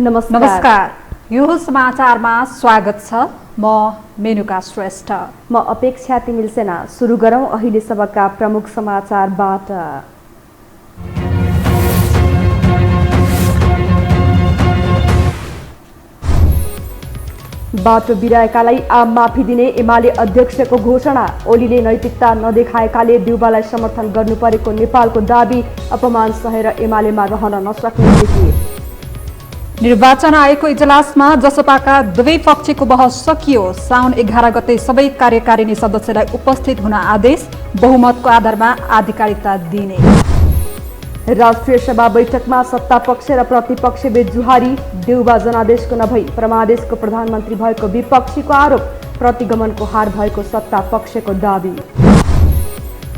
नमस्कार। यो समाचारमा स्वागत छ। म मेनुका श्रेष्ठ। म अपेक्षा तिमिल सेना। सुरु गरौँ अहिलेसम्मका प्रमुख समाचारबाट। बाटो बिराएकालाई आम माफी दिने एमाले अध्यक्षको घोषणा। ओलीले नैतिकता नदेखाएकाले देउबालाई समर्थन गर्नु परेको नेपालको दाबी। अपमान सहेर एमालेमा रहन नसक्ने स्थिति। निर्वाचन आयोगको इजलासमा जसपाका दुवै पक्षको बहस सकियो। साउन 11 गते सबै कार्यकारिणी सदस्यलाई उपस्थित हुन आदेश। बहुमतको आधारमा आधिकारिकता दिने। राष्ट्रिय सभा बैठकमा सत्तापक्ष र प्रतिपक्षबीच जुहारी। देउबा जनादेशको नभई परमादेशको प्रधानमन्त्री भएको विपक्षीको आरोप। प्रतिगमनको हार भएको सत्तापक्षको दाबी।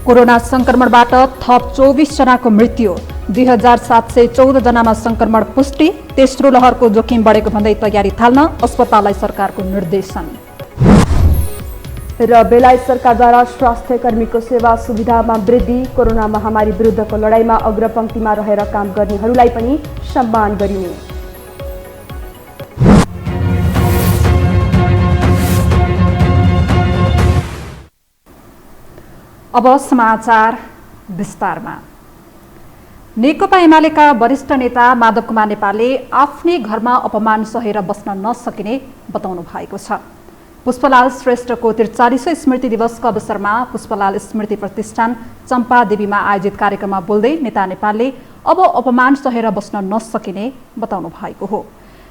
कोरोना संक्रमणबाट थप 24 जनाको मृत्यु। 2714 जनामा संक्रमण पुष्टि। तेस्रो लहरको जोखिम बढेको भन्दै तयारी थाल्न अस्पताललाई सरकारको निर्देशन। र बेलायत सरकारद्वारा स्वास्थ्य कर्मीको सेवा सुविधामा वृद्धि। कोरोना महामारी विरुद्धको लडाईँमा अग्रपंक्तिमा रहेर काम गर्नेहरूलाई पनि सम्मान गरिने। अब समाचार विस्तारमा। नेकपा एमालेका वरिष्ठ नेता माधव कुमार नेपालले आफ्नै घरमा अपमान सहेर बस्न नसकिने बताउनु भएको छ। पुष्पलाल श्रेष्ठको 43औं स्मृति दिवसको अवसरमा पुष्पलाल स्मृति प्रतिष्ठान चम्पादेवीमा आयोजित कार्यक्रममा बोल्दै नेता नेपालले अब अपमान सहेर बस्न नसकिने बताउनु भएको हो।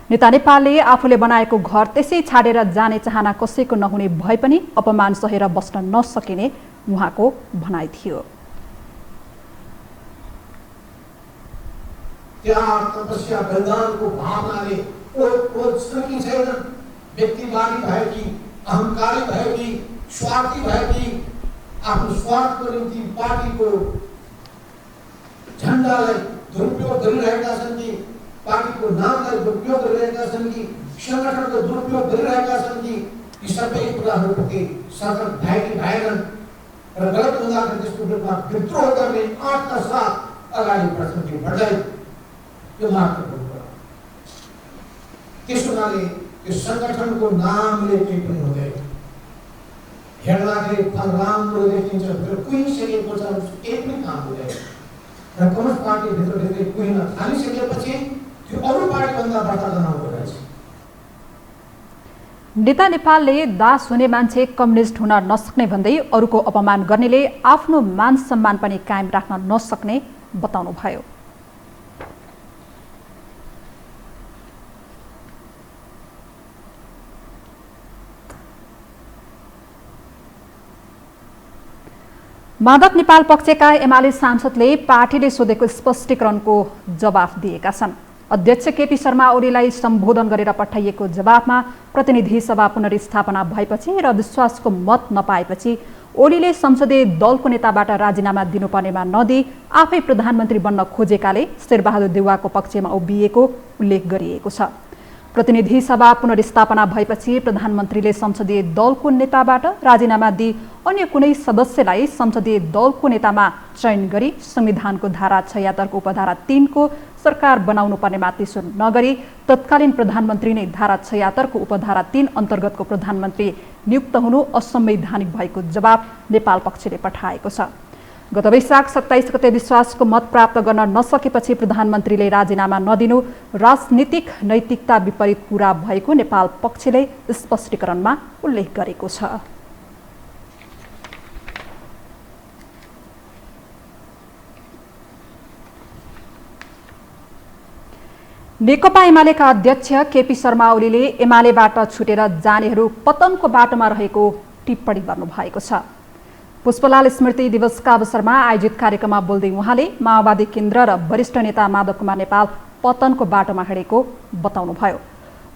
नेता नेपालले आफूले बनाएको घर त्यसै छाडेर जाने चाहना कसैको नहुने भए पनि अपमान सहेर बस्न नसकिने उहाँको भनाइ थियो। त्याग तपस्या बलिदानको भावनाले ओत सकिँदैन। व्यक्तिवादी भएकी, अहंकारी भएकी, स्वार्थी भएकी, आफ्नो स्वार्थको निम्ति पार्टीको झण्डालाई दुरुपयोग गरिरहेका छन् कि पार्टीको नामलाई दुरुपयोग गरिरहेका छन् कि संगठनको दुरुपयोग गरिरहेका छन् कि यी सबै कुराहरूप्रति सतर्क भएकी भएनन् र गलत हुँदाखेरि त्यसको विरुद्धमा विद्रोह गर्ने आँटका साथ अगाडि बढ्छन् कि बढ्दैन, यो महत्त्वपूर्ण कुरा। त्यस हुनाले यो संगठनको नामले केही पनि हुँदैन। हेर्दाखेरि फल राम्रो देखिन्छ, तर कुहिसकेको छ, केही पनि काम हुँदैन। र कम्युनिस्ट पार्टीभित्र कुहिन थालिसकेपछि त्यो अरू पार्टीभन्दा बढ्ता गनाउँदो रहेछ। नेता नेपालले दास हुने मान्छे कम्युनिस्ट हुन नसक्ने भन्दै अरूको अपमान गर्नेले आफ्नो मान सम्मान पनि कायम राख्न नसक्ने बताउनु भयो। माधव नेपाल पक्षका एमाले सांसदले पार्टीले सोधेको स्पष्टीकरणको जवाफ दिएका छन्। अध्यक्ष केपी शर्मा ओलीलाई सम्बोधन गरेर पठाइएको जवाफमा प्रतिनिधि सभा पुनर्स्थापना भएपछि र विश्वासको मत नपाएपछि ओलीले संसदीय दलको नेताबाट राजीनामा दिनुपर्नेमा नदिई आफै प्रधानमन्त्री बन्न खोजेकाले शेरबहादुर देउवाको पक्षमा उभिएको उल्लेख गरिएको छ। प्रतिनिधि सभा पुनर्स्थापना भएपछि प्रधानमन्त्रीले संसदीय दलको नेताबाट राजीनामा दिई अन्य कुनै सदस्यलाई संसदीय दलको नेतामा चयन गरी संविधानको धारा 76 को उपधारा 3 को सरकार बनाउनु पर्नेमा त्यसो नगरी तत्कालीन प्रधानमन्त्री नै धारा 76 को उपधारा 3 अन्तर्गतको प्रधानमन्त्री नियुक्त हुनु असंवैधानिक भएको जवाब नेपाल पक्षले पठाएको छ। गत वैशाख 27 गते विश्वासको मत प्राप्त गर्न नसकेपछि प्रधानमन्त्रीले राजीनामा नदिनु राजनीतिक नैतिकता विपरीत कुरा भएको नेपाल पक्षले स्पष्टीकरणमा उल्लेख गरेको छ। नेकपा एमालेका अध्यक्ष केपी शर्मा ओलीले एमालेबाट छुटेर जानेहरू पतनको बाटोमा रहेको टिप्पणी गर्नु भएको छ। पुष्पलाल स्मृति दिवसका अवसरमा आयोजित कार्यक्रममा बोल्दै उहाँले माओवादी केन्द्र र वरिष्ठ नेता माधव कुमार नेपाल पतनको बाटोमा हिँडेको बताउनुभयो।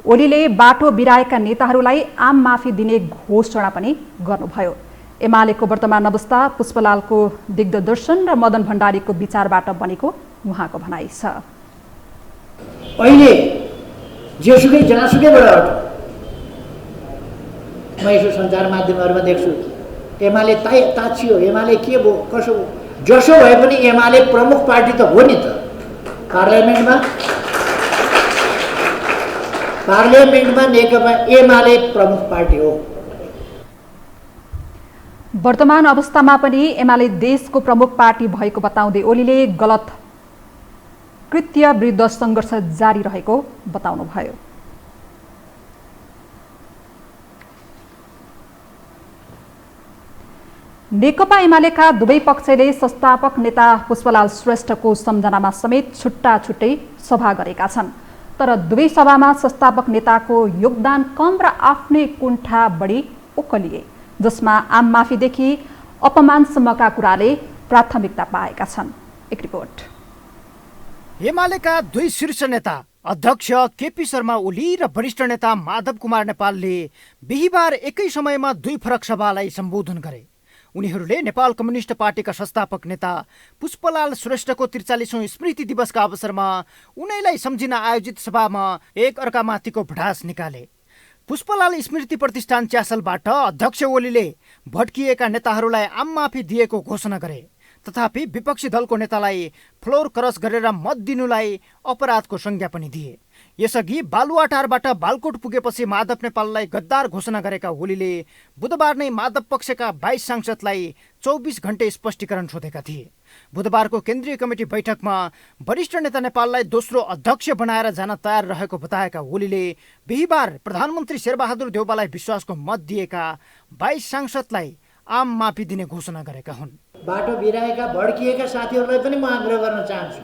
ओलीले बाटो बिराएका नेताहरूलाई आम माफी दिने घोषणा पनि गर्नुभयो। एमालेको वर्तमान अवस्था पुष्पलालको दिग्दर्शन र मदन भण्डारीको विचारबाट बनेको उहाँको भनाइ छ। अहिले जेसुकै जनासुकैबाट म यसो सञ्चार माध्यमहरूमा देख्छु एमाले ताछियो, एमाले के भयो कसो जसो भए पनि एमाले प्रमुख पार्टी त हो नि त। पार्लियामेन्टमा पार्लियामेन्टमा नेकपा एमाले प्रमुख पार्टी हो। वर्तमान अवस्थामा पनि एमाले देशको प्रमुख पार्टी भएको बताउँदै ओलीले गलत कृत्य विरुद्ध सङ्घर्ष जारी रहेको बताउनुभयो। नेकपा एमालेका दुवै पक्षले संस्थापक नेता पुष्पलाल श्रेष्ठको सम्झनामा समेत छुट्टा छुट्टै सभा गरेका छन्। तर दुवै सभामा संस्थापक नेताको योगदान कम र आफ्नै कुण्ठा बढी उक्लिए, जसमा आम माफीदेखि अपमानसम्मका कुराले प्राथमिकता पाएका छन्। एक रिपोर्ट। एमालेका दुई शीर्ष नेता अध्यक्ष केपी शर्मा ओली र वरिष्ठ नेता माधव कुमार नेपालले बिहिबार एकै समयमा दुई फरक सभालाई सम्बोधन गरे। उनीहरूले नेपाल कम्युनिस्ट पार्टीका संस्थापक नेता पुष्पलाल श्रेष्ठको 43औं स्मृति दिवसका अवसरमा उनैलाई सम्झिन आयोजित सभामा एक अर्कामाथिको भडास निकाले। पुष्पलाल स्मृति प्रतिष्ठान च्यासलबाट अध्यक्ष ओलीले भड्किएका नेताहरूलाई आम माफी दिएको घोषणा गरे। तथापि विपक्षी दलको नेतालाई फ्लोर क्रस गरेर मत दिनुलाई अपराधको संज्ञा पनि दिए। यसअघि बालुवाटारबाट बालकोट पुगेपछि माधव नेपाललाई गद्दार घोषणा गरेका ओलीले बुधबार नै माधव पक्षका 22 सांसदलाई 24 घण्टे स्पष्टीकरण सोधेका थिए। बुधबारको केन्द्रीय कमिटी बैठकमा वरिष्ठ नेता नेपाललाई दोस्रो अध्यक्ष बनाएर जान तयार रहेको बताएका ओलीले बिहिबार प्रधानमन्त्री शेरबहादुर देउवालाई विश्वासको मत दिएका 22 सांसदलाई आम माफी दिने घोषणा गरेका हुन्। बाटो बिराएका भड्किएका साथीहरूलाई पनि म आग्रह गर्न चाहन्छु,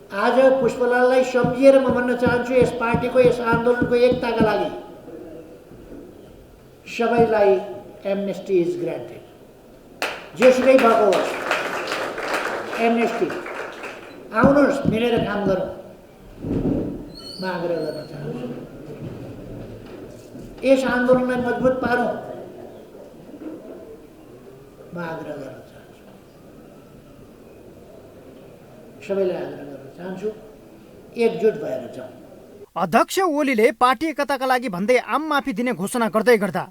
आज पुष्पलाललाई सम्झिएर म भन्न चाहन्छु, यस पार्टीको यस आन्दोलनको एकताका लागि सबैलाई एमनेस्टी इज ग्रान्टेड। जेसुकै भएको होस्, एमनेस्टी आउनुहोस्, मिलेर काम गरौँ, म आग्रह गर्न चाहन्छु। यस आन्दोलनलाई मजबुत पारौँ, म आग्रह गर्न चाहन्छु। सबैलाई आग्रह गर्न चाहन्छु, एकजुट भएर जाउँ। अध्यक्ष ओलीले पार्टी एकताका लागि भन्दै आम माफी दिने घोषणा गर्दै गर्दा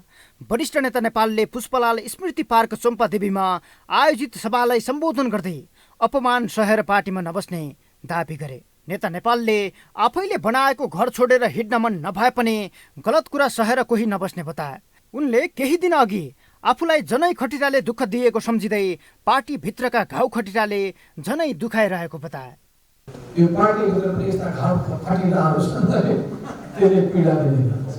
वरिष्ठ नेता नेपालले पुष्पलाल स्मृति पार्क चम्पादेवीमा आयोजित सभालाई सम्बोधन गर्दै अपमान सहेर पार्टीमा नबस्ने दाबी गरे। नेता नेपालले आफैले बनाएको घर छोडेर हिँड्न मन नभए पनि गलत कुरा सहेर कोही नबस्ने बताए। उनले केही दिन अघि आफूलाई जनै खटिराले दुःख दिएको सम्झिँदै पार्टी भित्रका घाउ खटिराले झनै दुखाइरहेको बताए। यो पार्टीभित्र पनि यस्ता घाउ खटिराहरू छन्, त्यसले पीडा दिन्छ।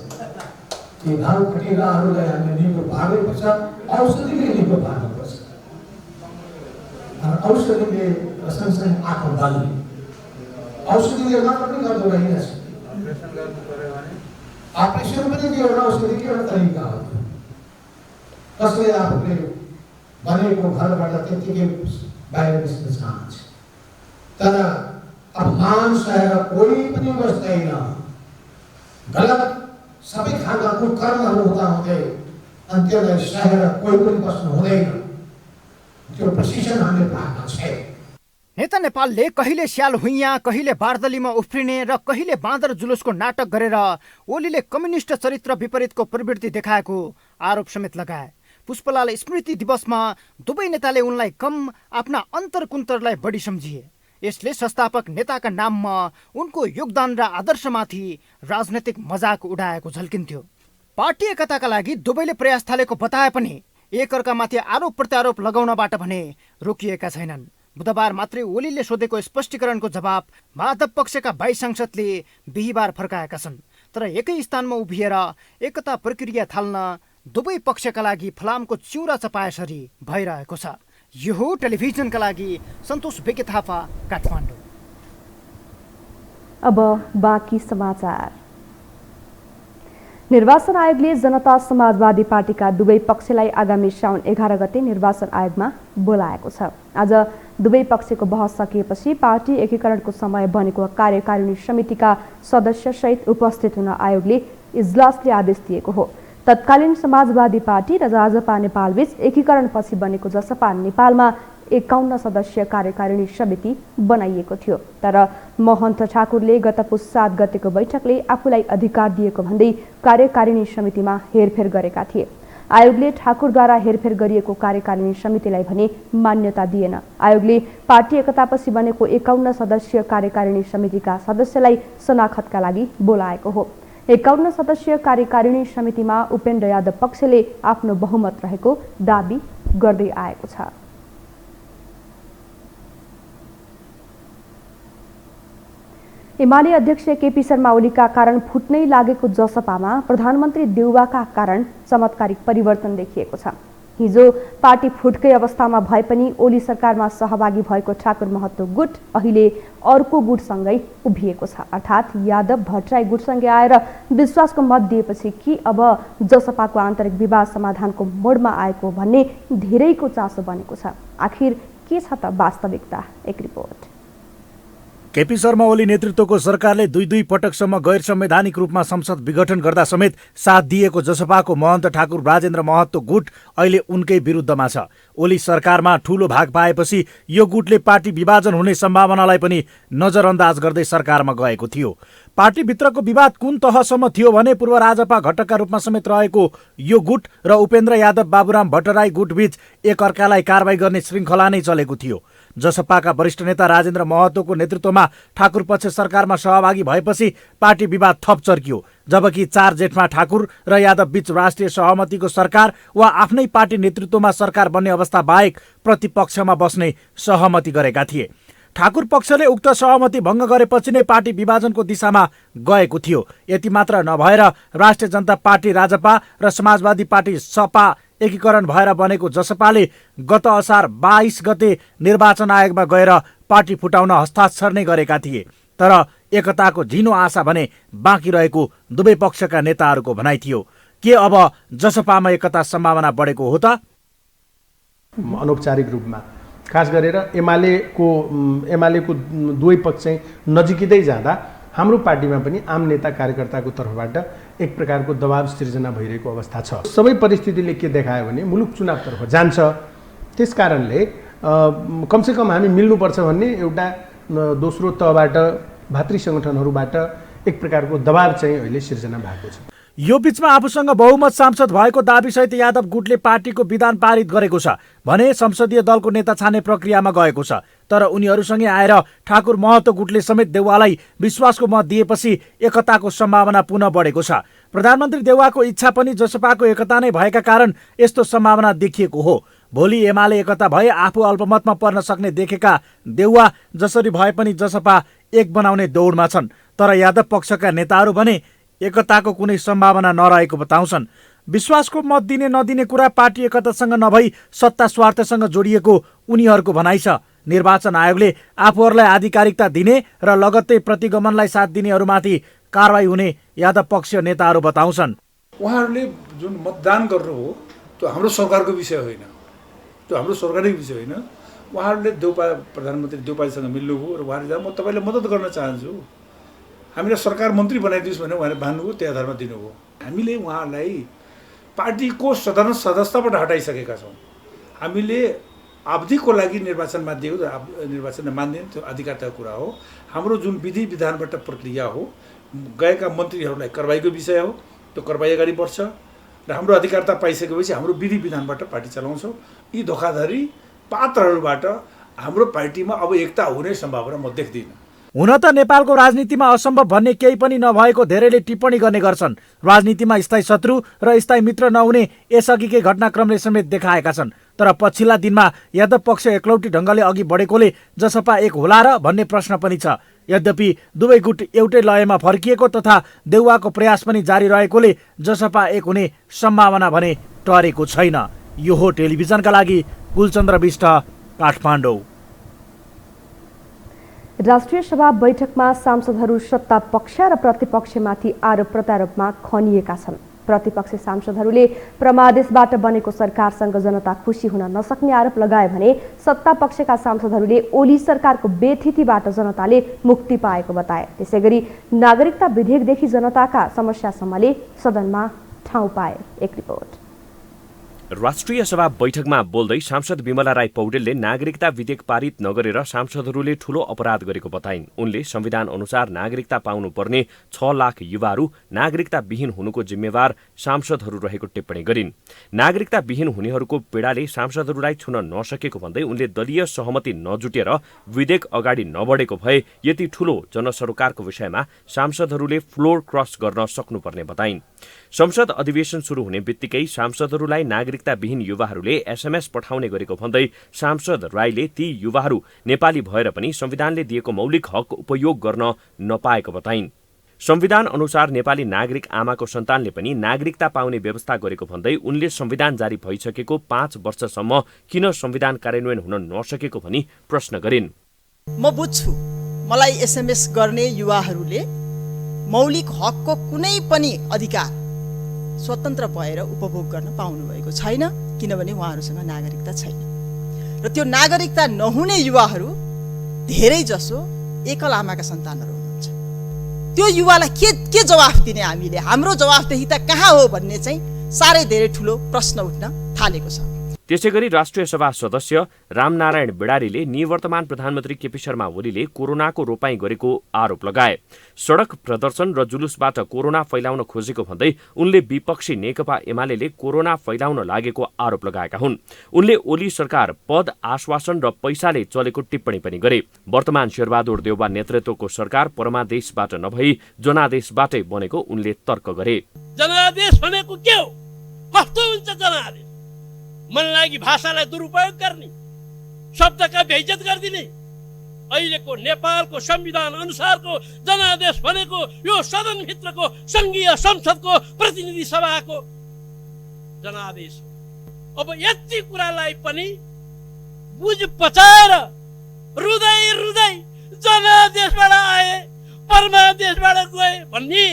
ती घाउ खटिराहरूलाई हामीले निको पार्नुपर्छ, औषधिले निको पार्नुपर्छ। औषधिले सँगसँगै आँखा बाल्ने, औषधिले मात्र पनि गर्दो रहेनछ। अपरेसन पनि त्यो एउटा औषधिको एउटा तरिका हो। कसले आफूले बनेको घरबाट त्यतिकै बाहिर निस्कन चाहन्छ, तर अपमान सहेर कोही पनि बस्दैन। गलत सबै खालका कुकर्महरू हुँदाहुँदै अनि त्यसलाई सहेर कोही पनि बस्नु हुँदैन। त्यो प्रशिक्षण हामीले पाएका छैन। नेता नेपालले कहिले स्याल हुइयाँ, कहिले बारदलीमा उफ्रिने र कहिले बाँदर जुलुसको नाटक गरेर ओलीले कम्युनिस्ट चरित्र विपरीतको प्रवृत्ति देखाएको आरोप समेत लगाए। पुष्पलाल स्मृति दिवसमा दुवै नेताले उनलाई कम, आफ्ना अन्तरकुन्तरलाई बढी सम्झिए। यसले संस्थापक नेताका नाममा उनको योगदान र आदर्शमाथि राजनैतिक मजाक उडाएको झल्किन्थ्यो। पार्टी एकताका लागि दुवैले प्रयास थालेको बताए पनि एकअर्कामाथि आरोप प्रत्यारोप लगाउनबाट भने रोकिएका छैनन्। बुधबार मात्रै ओलीले सोधेको स्पष्टीकरणको जवाब माधव पक्षका 22 सांसदले बिहिबार फर्काएका छन्। तर एकै स्थानमा उभिएर एकता प्रक्रिया थाल्न दुवै पक्षका लागि फलामको चिउरा चपाएसरी भइरहेको छ। यो हो टेलिभिजनका लागि सन्तोष बेके थापा, काठमाडौँ। अब बाँकी समाचार। निर्वाचन आयोगले जनता समाजवादी पार्टीका दुवै पक्षलाई आगामी साउन 11 गते निर्वाचन आयोगमा बोलाएको छ। आज दुवै पक्षको बहस सकिएपछि पार्टी एकीकरणको समय बनेको कार्यकारिणी समितिका सदस्यसहित उपस्थित हुन आयोगले इजलासले आदेश दिएको हो। तत्कालीन समाजवादी पार्टी र राजपा नेपालबीच एकीकरणपछि बनेको जसपा नेपालमा 51 सदस्यीय कार्यकारिणी समिति बनाइएको थियो। तर महन्त ठाकुरले गत पुस 7 गतेको बैठकले आफूलाई अधिकार दिएको भन्दै कार्यकारिणी समितिमा हेरफेर गरेका थिए। आयोगले ठाकुरद्वारा हेरफेर गरिएको कार्यकारिणी समितिलाई भने मान्यता दिएन। आयोगले पार्टी एकतापछि बनेको 51 सदस्यीय कार्यकारिणी समितिका सदस्यलाई शनाखतका लागि बोलाएको हो। 51 सदस्यीय कार्यकारिणी समितिमा उपेन्द्र यादव पक्षले आफ्नो बहुमत रहेको दाबी गर्दै आएको छ। एमाले अध्यक्ष केपी शर्मा ओलीका कारण फुट्नै लागेको जसपामा प्रधानमन्त्री देउवाका कारण चमत्कारिक परिवर्तन देखिएको छ। हिजो पार्टी फुटकै अवस्थामा भए पनि ओली सरकारमा सहभागी भएको ठाकुर महतो गुट अहिले अर्को गुटसँगै उभिएको छ। अर्थात् यादव भट्टराई गुटसँगै आएर विश्वासको मत दिएपछि कि अब जसपाको आन्तरिक विवाद समाधानको मोडमा आएको भन्ने धेरैको चासो बनेको छ। आखिर के छ त वास्तविकता? एक रिपोर्ट। केपी शर्मा ओली नेतृत्वको सरकारले दुई पटकसम्म गैर संवैधानिक रूपमा संसद विघटन गर्दा समेत साथ दिएको जसपाको महन्त ठाकुर राजेन्द्र महतो गुट अहिले उनकै विरुद्धमा छ। ओली सरकारमा ठूलो भाग पाएपछि यो गुटले पार्टी विभाजन हुने सम्भावनालाई पनि नजरअन्दाज गर्दै सरकारमा गएको थियो। पार्टीभित्रको विवाद कुन तहसम्म थियो भने पूर्व राजपा घटकका रूपमा समेत रहेको यो गुट र उपेन्द्र यादव बाबुराम भट्टराई गुटबीच एकअर्कालाई कारबाही गर्ने श्रृङ्खला नै चलेको थियो। जसपाका वरिष्ठ नेता राजेन्द्र महतोको नेतृत्वमा ठाकुर पक्ष सरकारमा सहभागी भएपछि पार्टी विवाद थप चर्कियो, जबकि 4 जेठमा ठाकुर र यादव बीच राष्ट्रिय सहमतिको सरकार वा आफ्नै पार्टी नेतृत्वमा सरकार बन्ने अवस्था बाहेक प्रतिपक्षमा बस्ने सहमति गरेका थिए। ठाकुर पक्षले उक्त सहमति भङ्ग गरेपछि नै पार्टी विभाजनको दिशामा गएको थियो। यति मात्र नभएर राष्ट्रिय जनता पार्टी राजपा र समाजवादी पार्टी सपा एकीकरण भएर बनेको जसपाले गत असार 22 गते निर्वाचन आयोगमा गएर पार्टी फुटाउन हस्ताक्षर नै गरेका थिए। तर एकताको झिनो आशा भने बाँकी रहेको दुवै पक्षका नेताहरूको भनाइ थियो। के अब जसपामा एकता सम्भावना बढेको हो त? अनौपचारिक रूपमा खास गरेर एमालेको दुवै पक्ष नजिकै जाँदा हाम्रो पार्टीमा पनि आम नेता कार्यकर्ताको तर्फबाट एक प्रकारको दबाव सिर्जना भइरहेको अवस्था छ। सबै परिस्थितिले के देखायो भने मुलुक चुनावतर्फ जान्छ। त्यसकारणले कमसेकम हामी मिल्नुपर्छ भन्ने एउटा दोस्रो तहबाट भातृ सङ्गठनहरूबाट एक प्रकारको दबाव चाहिँ अहिले सिर्जना भएको छ। यो बीचमा आफूसँग बहुमत सांसद भएको दाबीसहित यादव गुटले पार्टीको विधान पारित गरेको छ भने संसदीय दलको नेता छान्ने प्रक्रियामा गएको छ। तर उनीहरूसँगै आएर ठाकुर महतो गुटले समेत देउवालाई विश्वासको मत दिएपछि एकताको सम्भावना पुनः बढेको छ। प्रधानमन्त्री देउवाको इच्छा पनि जसपाको एकता नै भएका कारण यस्तो सम्भावना देखिएको हो। भोलि एमाले एकता भए आफू अल्पमतमा पर्न सक्ने देखेका देउवा जसरी भए पनि जसपा एक बनाउने दौडमा छन्। तर यादव पक्षका नेताहरू भने एकताको कुनै सम्भावना नरहेको बताउँछन्। विश्वासको मत दिने नदिने कुरा पार्टी एकतासँग नभई सत्ता स्वार्थसँग जोडिएको उनीहरूको भनाइ छ। निर्वाचन आयोगले आफूहरूलाई आधिकारिकता दिने र लगत्तै प्रतिगमनलाई साथ दिनेहरूमाथि कारबाही हुने यादव पक्षीय नेताहरू बताउँछन्। उहाँहरूले जुन मतदान गर्नु हो त्यो हाम्रो सरकारको विषय होइन, त्यो हाम्रो सरकारकै विषय होइन। उहाँहरूले प्रधानमन्त्री देउपाजीसँग मिल्नुभयो र उहाँले म तपाईँलाई मद्दत गर्न चाहन्छु, हामीलाई सरकार मन्त्री बनाइदिनुहोस् भनेर उहाँले भन्नुभयो, त्यही आधारमा दिनुभयो। हामीले उहाँलाई पार्टीको साधारण सदस्यताबाट हटाइसकेका छौँ। हामीले अवधिको लागि निर्वाचनमा दियो, निर्वाचनमा मान्दैन, त्यो अधिकारताको कुरा हो। हाम्रो जुन विधि विधानबाट प्रक्रिया हो, गएका मन्त्रीहरूलाई कारबाहीको विषय हो, त्यो कारबाही अगाडि बढ्छ र हाम्रो अधिकारता पाइसकेपछि हाम्रो विधि विधानबाट पार्टी चलाउँछौँ। यी धोखाधडी पात्रहरूबाट हाम्रो पार्टीमा अब एकता हुने सम्भावना म देख्दिनँ। हुन त नेपालको राजनीतिमा असम्भव भन्ने केही पनि नभएको धेरैले टिप्पणी गर्ने गर्छन्। राजनीतिमा स्थायी शत्रु र स्थायी मित्र नहुने यसअघिकै घटनाक्रमले समेत देखाएका छन्। तर पछिल्ला दिनमा यादव पक्ष एकलौटी ढङ्गले अघि बढेकोले जसपा एक होला र भन्ने प्रश्न पनि छ। यद्यपि दुवै गुट एउटै लयमा फर्किएको तथा देउवाको प्रयास पनि जारी रहेकोले जसपा एक हुने सम्भावना भने टरेको छैन। यो हो टेलिभिजनका लागि कुलचन्द्र बिष्ट, काठमाडौँ। राष्ट्रिय सभा बैठकमा सांसदहरू सत्ता पक्ष र प्रतिपक्षमाथि आरोप प्रत्यारोपमा खनिएका छन्। प्रतिपक्षी सांसदहरूले प्रमादेशबाट बनेको सरकारसँग जनता खुसी हुन नसक्ने आरोप लगाए भने सत्ता पक्षका सांसदहरूले ओली सरकारको बेथितिबाट जनताले मुक्ति पाएको बताए। त्यसैगरी नागरिकता विधेयकदेखि जनताका समस्यासम्मले सदनमा ठाउँ पाए। एक रिपोर्ट। राष्ट्रिय सभा बैठकमा बोल्दै सांसद विमला राई पौडेलले नागरिकता विधेयक पारित नगरेर सांसदहरूले ठूलो अपराध गरेको बताइन्। उनले संविधान अनुसार नागरिकता पाउनुपर्ने 6 लाख युवाहरू नागरिकता विहीन हुनुको जिम्मेवार सांसदहरू रहेको टिप्पणी गरिन्। नागरिकता विहीन हुनेहरूको पीडाले सांसदहरूलाई छुन नसकेको भन्दै उनले दलीय सहमति नजुटेर विधेयक अगाडि नबढेको भए यति ठूलो जनसरोकारको विषयमा सांसदहरूले फ्लोर क्रस गर्न सक्नुपर्ने बताइन्। संसद अधिवेशन शुरू हुने बित्तिकै सांसदहरूलाई नागरिकता विहीन युवाहरूले एसएमएस पठाउने गरेको भन्दै सांसद राईले ती युवाहरू नेपाली भएर पनि संविधानले दिएको मौलिक हक उपयोग गर्न नपाएको बताइन्। संविधान अनुसार नेपाली नागरिक आमाको सन्तानले पनि नागरिकता पाउने व्यवस्था गरेको भन्दै उनले संविधान जारी भइसकेको 5 वर्षसम्म किन संविधान कार्यान्वयन हुन नसकेको भनी प्रश्न गरिन्। म बुझ्छु मलाई एसएमएस गर्ने युवाहरूले मौलिक हकको कुनै पनि अधिकार स्वतन्त्र भएर उपभोग गर्न पाउनुभएको छैन, किनभने उहाँहरूसँग नागरिकता छैन। र त्यो नागरिकता नहुने युवाहरू धेरै जसो एकल आमाका सन्तानहरू हुनुहुन्छ। त्यो युवालाई के जवाफ दिने हामीले? हाम्रो जवाफदेहिता कहाँ हो भन्ने चाहिँ साह्रै धेरै ठुलो प्रश्न उठ्न थालेको छ। त्यसैगरी राष्ट्रिय सभा सदस्य रामनारायण बिडारीले निवर्तमान प्रधानमन्त्री केपी शर्मा ओलीले कोरोनाको रोपाई गरेको आरोप लगाए। सडक प्रदर्शन र जुलुसबाट कोरोना फैलाउन खोजेको भन्दै उनले विपक्षी नेकपा एमाले कोरोना फैलाउन लागेको आरोप लगाएका हुन्। उनले ओली सरकार पद, आश्वासन र पैसाले चलेको टिप्पणी पनि गरे। वर्तमान शेरबहादुर देउवा नेतृत्वको सरकार परमादेशबाट नभई जनादेशबाटै बनेको उनले तर्क गरे। जनादेश भनेको के हो? कस्तो हुन्छ जनादेश? मन लागि भाषालाई दुरुपयोग गर्ने, शब्दका बेइज्जत गरिदिने। अहिलेको नेपालको संविधान अनुसारको जनादेश भनेको यो सदनभित्रको संघीय संसदको प्रतिनिधि सभाको जनादेश हो। अब यति कुरालाई पनि बुझ पचाएर रुदै रुदै जनादेशबाट आए परमादेशबाट गए भन्ने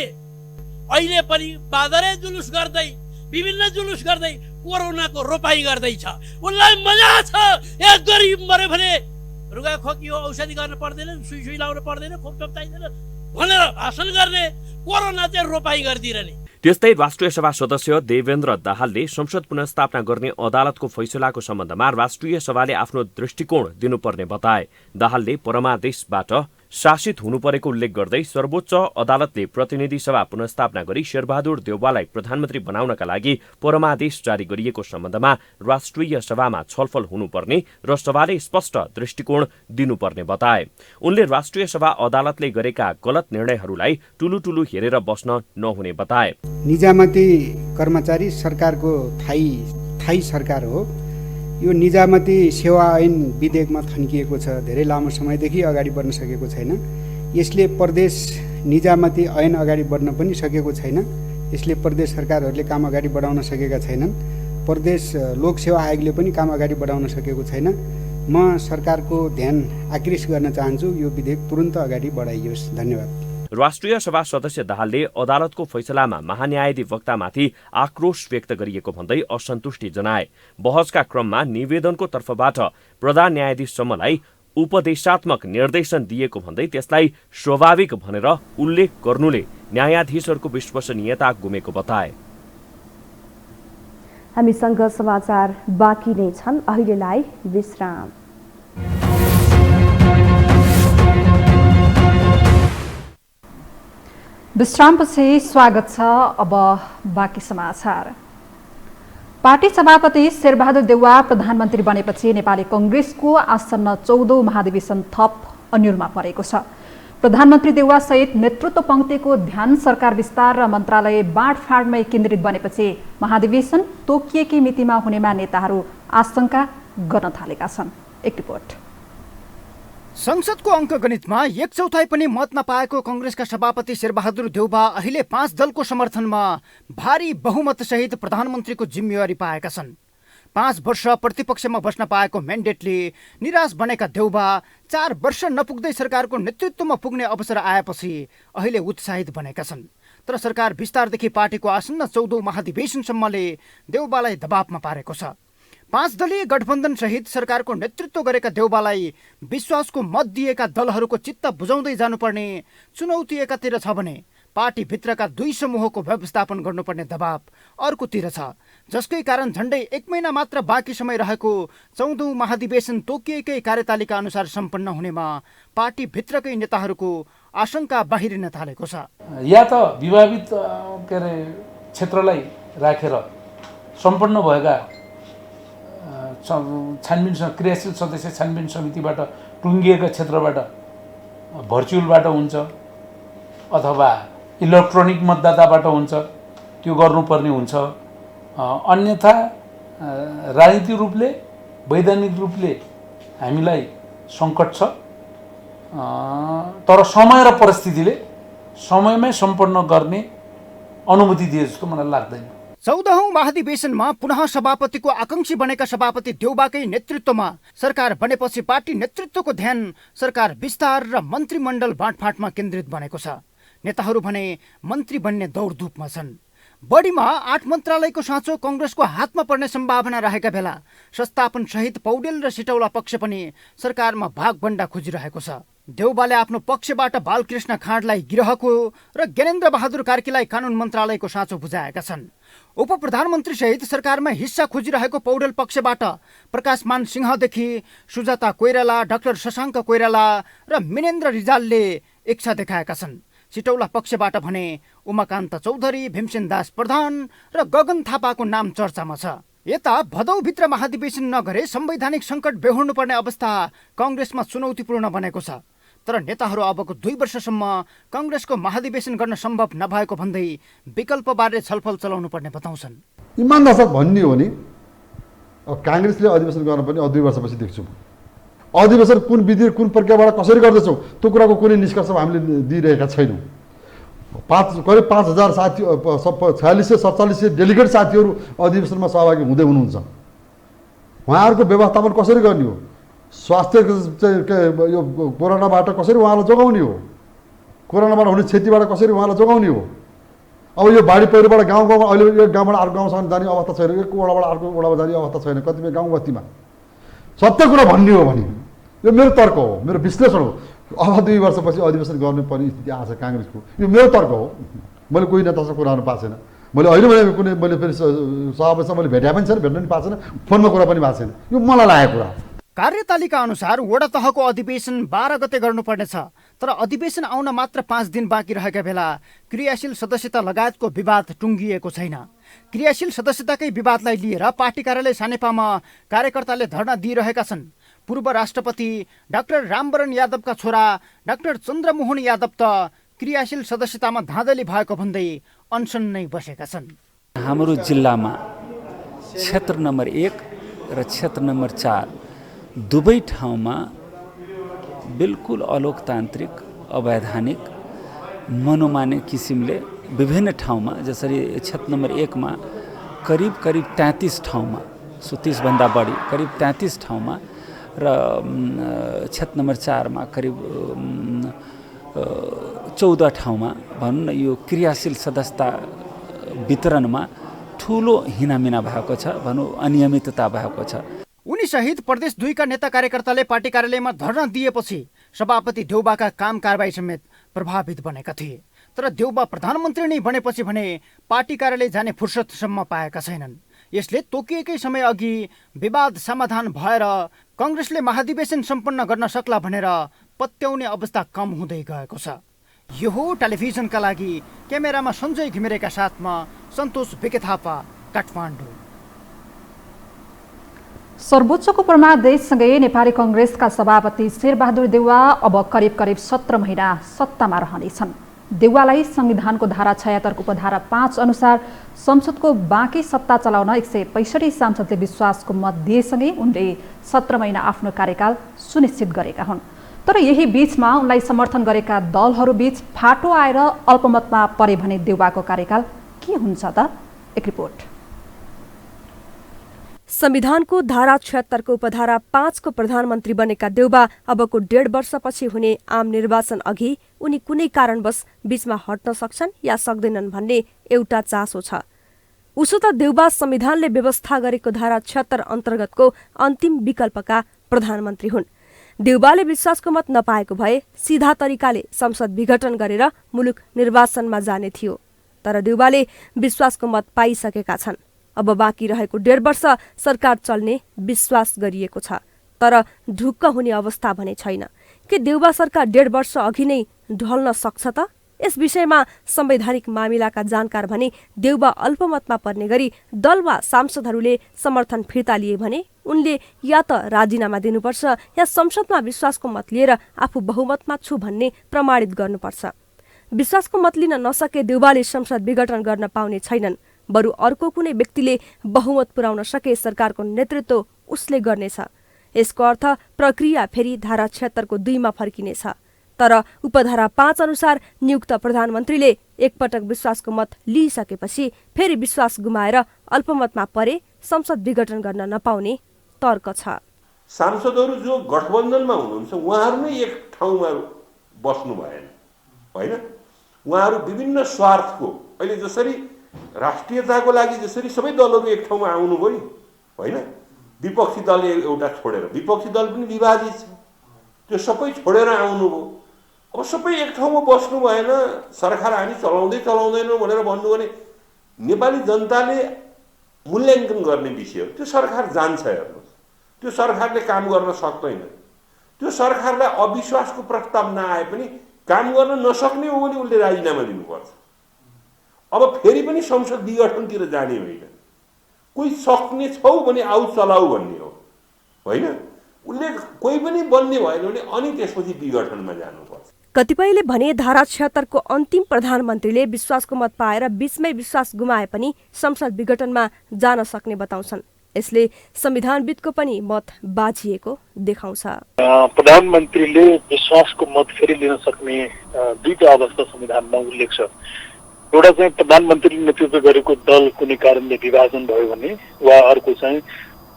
अहिले पनि बादरे जुलुस गर्दै विभिन्न जुलुस गर्दै कोरोनाको रोपाई गर्दैछ। उनलाई मजा छ एक गरिब मर्यो भने रुगा खोकी हो, औषधि गर्न पर्दैन, सुई लाउन पर्दैन, खोप टोप चाहिँदैन भनेर भाषण गर्ने, कोरोना चाहिँ रोपाई गरिदिरहने। त्यस्तै राष्ट्रिय सभा सदस्य देवेन्द्र दाहालले संसद पुनर्स्थापना गर्ने अदालतको फैसलाको सम्बन्धमा राष्ट्रिय सभाले आफ्नो दृष्टिकोण दिनुपर्ने बताए। दाहालले परमादेशबाट शासित हुनुपरेको उल्लेख गर्दै सर्वोच्च अदालतले प्रतिनिधि सभा पुनर्स्थापना गरी शेरबहादुर देउवालाई प्रधानमन्त्री बनाउनका लागि परमादेश जारी गरिएको सम्बन्धमा राष्ट्रिय सभामा छलफल हुनुपर्ने र सभाले स्पष्ट दृष्टिकोण दिनुपर्ने बताए। उनले राष्ट्रिय सभा अदालतले गरेका गलत निर्णयहरूलाई टुलुटुलु हेरेर बस्न नहुने बताए। निजामती कर्मचारी सरकारको थाई सरकार हो। यो निजामती सेवा ऐन विधेयकमा थन्किएको छ, धेरै लामो समयदेखि अगाडि बढ्न सकेको छैन। यसले प्रदेश निजामती ऐन अगाडि बढ्न पनि सकेको छैन। यसले प्रदेश सरकारहरूले काम अगाडि बढाउन सकेका छैनन्। प्रदेश लोकसेवा आयोगले पनि काम अगाडि बढाउन सकेको छैन। म सरकारको ध्यान आकृष्ट गर्न चाहन्छु, यो विधेयक तुरुन्त अगाडि बढाइयोस्। धन्यवाद। राष्ट्रिय सभा सदस्य दाहालले अदालतको फैसलामा महान्यायाधिवक्तामाथि आक्रोश व्यक्त गरिएको भन्दै असन्तुष्टि जनाए। बहसका क्रममा निवेदनको तर्फबाट प्रधान न्यायाधीशसम्मलाई उपदेशात्मक निर्देशन दिएको भन्दै त्यसलाई स्वाभाविक भनेर उल्लेख गर्नुले न्यायाधीशहरूको विश्वसनीयता गुमेको बताए। हामीसँग समाचार बाँकी नै छन्, अहिलेलाई विश्राम। विश्रामपछि स्वागत छ। अब बाँकी समाचार। पार्टी सभापति शेरबहादुर देउवा प्रधानमन्त्री बनेपछि नेपाली कङ्ग्रेसको आसन्न 14औं महाधिवेशन थप अन्युलमा परेको छ। प्रधानमन्त्री देउवा सहित नेतृत्व पङ्क्तिको ध्यान सरकार विस्तार र मन्त्रालय बाँडफाँडमै केन्द्रित बनेपछि महाधिवेशन तोकिएकी मितिमा हुनेमा नेताहरू आशंका गर्न थालेका छन्। एक रिपोर्ट। संसदको अङ्कगणितमा 1/4 पनि मत नपाएको कङ्ग्रेसका सभापति शेरबहादुर देउवा अहिले 5 दलको समर्थनमा भारी बहुमतसहित प्रधानमन्त्रीको जिम्मेवारी पाएका छन्। 5 वर्ष प्रतिपक्षमा बस्न पाएको म्यान्डेटले निराश बनेका देउवा 4 वर्ष नपुग्दै सरकारको नेतृत्वमा पुग्ने अवसर आएपछि अहिले उत्साहित बनेका छन्। तर सरकार विस्तारदेखि पार्टीको आसन्न 14औं महाधिवेशनसम्मले देउवालाई दबावमा पारेको छ। 5 दलीय गठबन्धन सहित सरकारको नेतृत्व गरेका देउवालाई विश्वासको मत दिएका दलहरूको चित्त बुझाउँदै जानुपर्ने चुनौती एकातिर छ भने पार्टीभित्रका 2 समूहको व्यवस्थापन गर्नुपर्ने दबाव अर्कोतिर छ। जसकै कारण झण्डै 1 महिना मात्र बाँकी समय रहेको 14औं महाधिवेशन तोकिएकै कार्यतालिका अनुसार सम्पन्न हुनेमा पार्टीभित्रकै नेताहरूको आशंका बाहिरिन थालेको छ। या त विवादित क्षेत्रलाई राखेर सम्पन्न भएका छानबिन क्रियाशील सदस्य छानबिन समितिबाट टुङ्गिएका क्षेत्रबाट भर्चुअलबाट हुन्छ अथवा इलेक्ट्रोनिक मतदाताबाट हुन्छ, त्यो गर्नुपर्ने हुन्छ। अन्यथा राजनीतिक रूपले वैधानिक रूपले हामीलाई सङ्कट छ, तर समय र परिस्थितिले समयमै सम्पन्न गर्ने अनुमति दिए जस्तो मलाई लाग्दैन। 14औं महाधिवेशनमा पुनः सभापतिको आकांक्षी बनेका सभापति देउबाकै नेतृत्वमा सरकार बनेपछि पार्टी नेतृत्वको ध्यान सरकार विस्तार र मन्त्रीमण्डल बाँडफाँडमा केन्द्रित बनेको छ। नेताहरू भने मन्त्री बन्ने दौडधुपमा छन्। बढीमा 8 मन्त्रालयको साँचो कङ्ग्रेसको हातमा पर्ने सम्भावना रहेका बेला संस्थापन सहित पौडेल र सिटौला पक्ष पनि सरकारमा भागभण्डा खोजिरहेको छ। देउबाले आफ्नो पक्षबाट बालकृष्ण खाँडलाई गृहको र ज्ञानेन्द्र बहादुर कार्कीलाई कानुन मन्त्रालयको साँचो बुझाएका छन्। उप प्रधानमन्त्री सहित सरकारमा हिस्सा खोजिरहेको पौडेल पक्षबाट प्रकाशमान सिंहदेखि सुजाता कोइराला, डाक्टर शशाङ्क कोइराला र मिनेन्द्र रिजालले इच्छा देखाएका छन्। सिटौला पक्षबाट भने उमाकान्त चौधरी, भीमसेन दास प्रधान र गगन थापाको नाम चर्चामा छ। यता भदौभित्र महाधिवेशन नगरे संवैधानिक सङ्कट बेहोर्नुपर्ने अवस्था कङ्ग्रेसमा चुनौतीपूर्ण बनेको छ। तर नेताहरू अबको 2 वर्षसम्म कङ्ग्रेसको महाधिवेशन गर्न सम्भव नभएको भन्दै विकल्पबारे छलफल चलाउनु पर्ने बताउँछन्। इमानदार साथ भन्ने हो नि, अब काङ्ग्रेसले अधिवेशन गर्न पनि 2 वर्षपछि देख्छौँ। अधिवेशन कुन विधि कुन प्रक्रियाबाट कसरी गर्दैछौँ त्यो कुराको कुनै निष्कर्ष हामीले दिइरहेका छैनौँ। करिब 5000 साथी 4647 डेलिगेट साथीहरू अधिवेशनमा सहभागी हुँदै हुनुहुन्छ। उहाँहरूको व्यवस्थापन कसरी गर्ने हो, स्वास्थ्य यो कोरोनाबाट कसरी उहाँलाई जोगाउने हो, कोरोनाबाट हुने क्षतिबाट कसरी उहाँलाई जोगाउने हो। अब यो बाढी पहिरोबाट गाउँ गाउँमा अहिले एक गाउँबाट अर्को गाउँसम्म जाने अवस्था छैन, एक वडाबाट अर्को वडामा जाने अवस्था छैन कतिपय गाउँ बस्तीमा। सत्य कुरा भन्ने हो भने यो मेरो तर्क हो, मेरो विश्लेषण हो। अब 2 वर्षपछि अधिवेशन गर्ने पर्ने स्थिति आएको छ काङ्ग्रेसको, यो मेरो तर्क हो। मैले कोही नेतासँग कुरा गर्नु पाएको छैन, मैले होइन भने कुनै मैले फेरि सभापतिसँग मैले भेट्या पनि छैन, भेट्न पनि पाएको छैन, फोनमा कुरा पनि भएको छैन। यो मलाई लागेको कुरा। कार्यतालिका अनुसार वडा तहको अधिवेशन 12 गते गर्नुपर्नेछ, तर अधिवेशन आउन मात्र 5 दिन बाँकी रहेका बेला क्रियाशील सदस्यता लगायतको विवाद टुङ्गिएको छैन। क्रियाशील सदस्यताकै विवादलाई लिएर पार्टी कार्यालय सानेपामा कार्यकर्ताले धरना दिइरहेका छन्। पूर्व राष्ट्रपति डाक्टर रामवरण यादवका छोरा डाक्टर चन्द्रमोहन यादव त क्रियाशील सदस्यतामा धाँधली भएको भन्दै अनसन नै बसेका छन्। हाम्रो जिल्लामा क्षेत्र नम्बर 1 र क्षेत्र नम्बर 4 दुवै ठाउँमा बिल्कुल अलोकतान्त्रिक अवैधानिक मनोमाने किसिमले विभिन्न ठाउँमा, जसरी क्षेत्र नम्बर 1 मा करिब 33 ठाउँमा, 30भन्दा बढी करिब 33 ठाउँमा र क्षेत्र नम्बर 4 मा करिब 14 ठाउँमा भनौँ न यो क्रियाशील सदस्यता वितरणमा ठुलो हिनामिना भएको छ, भनौँ अनियमितता भएको छ। उनी सहित प्रदेश 2 का नेता कार्यकर्ताले पार्टी कार्यालयमा धरना दिएपछि सभापति देउबाका काम कारबाही समेत प्रभावित बनेका थिए। तर देउबा प्रधानमन्त्री नै बनेपछि भने पार्टी कार्यालय जाने फुर्सदसम्म पाएका छैनन्। यसले तोकिएकै समय अघि विवाद समाधान भएर कङ्ग्रेसले महाधिवेशन सम्पन्न गर्न सक्ला भनेर पत्याउने अवस्था कम हुँदै गएको छ। यो हो टेलिभिजनका लागि क्यामेरामा सञ्जय घिमिरेका साथमा सन्तोष बिके थापा, काठमाडौँ। सर्वोच्चको परमादेशसँगै नेपाली कङ्ग्रेसका सभापति शेरबहादुर देउवा अब करिब 17 महिना सत्तामा रहनेछन्। देउवालाई संविधानको धारा 76 उपधारा 5 अनुसार संसदको बाँकी सत्ता चलाउन 165 सांसदले विश्वासको मत दिएसँगै उनले 17 महिना आफ्नो कार्यकाल सुनिश्चित गरेका हुन्। तर यही बीचमा उनलाई समर्थन गरेका दलहरू बीच फाटो आएर अल्पमतमा परे भने देउवाको कार्यकाल के हुन्छ त? एक रिपोर्ट। संविधानको धारा 76 को उपधारा 5 को प्रधानमन्त्री बनेका देउबा अबको 1.5 वर्षपछि हुने आम निर्वाचन अघि उनी कुनै कारणवश बीचमा हट्न सक्छन् या सक्दैनन् भन्ने एउटा चासो छ। उसो त देउबा संविधानले व्यवस्था गरेको धारा 76 अन्तर्गतको अन्तिम विकल्पका प्रधानमन्त्री हुन्। देउबाले विश्वासको मत नपाएको भए सीधा तरिकाले संसद विघटन गरेर मुलुक निर्वाचनमा जाने थियो। तर देउबाले विश्वासको मत पाइसकेका छन्। अब बाँकी रहेको 1.5 वर्ष सरकार चल्ने विश्वास गरिएको छ, तर ढुक्क हुने अवस्था भने छैन। के देउबा सरकार 1.5 वर्ष अघि नै ढल्न सक्छ त? यस विषयमा संवैधानिक मामिलाका जानकार भने देउबा अल्पमतमा पर्ने गरी दल वा सांसदहरूले समर्थन फिर्ता लिए भने उनले या त राजीनामा दिनुपर्छ या संसदमा विश्वासको मत लिएर आफू बहुमतमा छु भन्ने प्रमाणित गर्नुपर्छ। विश्वासको मत लिन नसके देउबाले संसद विघटन गर्न पाउने छैनन्, बरु अर्को कुनै व्यक्तिले बहुमत पुर्याउन सके सरकारको नेतृत्व उसले गर्नेछ। यसको अर्थ प्रक्रिया फेरि धारा 76 को 2 मा फर्किनेछ। तर उपधारा 5 अनुसार नियुक्त प्रधानमन्त्रीले एकपटक विश्वासको मत लिइसकेपछि फेरि विश्वास गुमाएर अल्पमतमा परे संसद विघटन गर्न नपाउने तर्क छ। सांसदहरू जो गठबन्धनमा हुनुहुन्छ उहाँहरू नै एक ठाउँमा बस्नु भएन, होइन? उहाँहरू विभिन्न स्वार्थको, अहिले जसरी राष्ट्रियताको लागि जसरी सबै दलहरू एक ठाउँमा आउनुभयो, होइन? विपक्षी दल एउटा छोडेर, विपक्षी दल पनि विभाजित छ, त्यो सबै छोडेर आउनुभयो। अब सबै एक ठाउँमा बस्नु भएन, सरकार हामी चलाउँदैनौँ भनेर भन्नु भने नेपाली जनताले मूल्याङ्कन गर्ने विषय हो। त्यो सरकार जान्छ, हेर्नुहोस्, त्यो सरकारले काम गर्न सक्दैन। त्यो सरकारलाई अविश्वासको प्रस्ताव नआए पनि काम गर्न नसक्ने हो भने उसले राजीनामा दिनुपर्छ। अब फेरि पनि संसद विघटनतिर जाने होइन, कोही सक्ने छौ भने आउ चलाऊ भन्ने हो, होइन? उसले कोही पनि बन्ने भएन भने अनि त्यसपछि विघटनमा जानुपर्छ। कतिपयले भने धारा 76 को अन्तिम प्रधानमन्त्रीले विश्वासको मत पाएर बीचमै विश्वास गुमाए पनि संसद विघटनमा जान सक्ने बताउँछन्। यसले संविधानविदको पनि मत बाझिएको देखाउँछ। प्रधानमन्त्रीले विश्वासको मत फेरि लिन सक्ने दुईटा अवस्था संविधानमा उल्लेख छ। एउटा चाहिँ प्रधानमन्त्रीले नेतृत्व गरेको दल कुनै कारणले विभाजन भयो भने, वा अर्को चाहिँ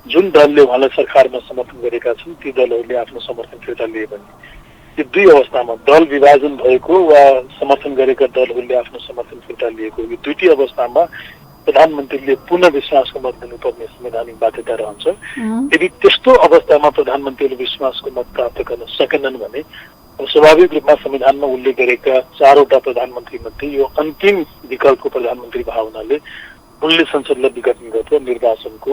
जुन दलले उहाँलाई सरकारमा समर्थन गरेका छन् ती दलहरूले आफ्नो समर्थन फिर्ता लिए भने, यो दुई अवस्थामा दल विभाजन भएको वा समर्थन गरेका दलहरूले आफ्नो समर्थन फिर्ता लिएको, यो दुईटै अवस्थामा प्रधानमन्त्रीले पुनः विश्वासको मत दिनुपर्ने संवैधानिक बाध्यता रहन्छ। यदि त्यस्तो अवस्थामा प्रधानमन्त्रीले विश्वासको मत प्राप्त गर्न सकेनन् भने स्वाभाविक रूपमा संविधानमा उल्लेख गरेका 4वटा प्रधानमन्त्री मध्ये यो अन्तिम विकल्पको प्रधानमन्त्री भावनाले उनले संसदलाई विघटन गरेर निर्वाचनको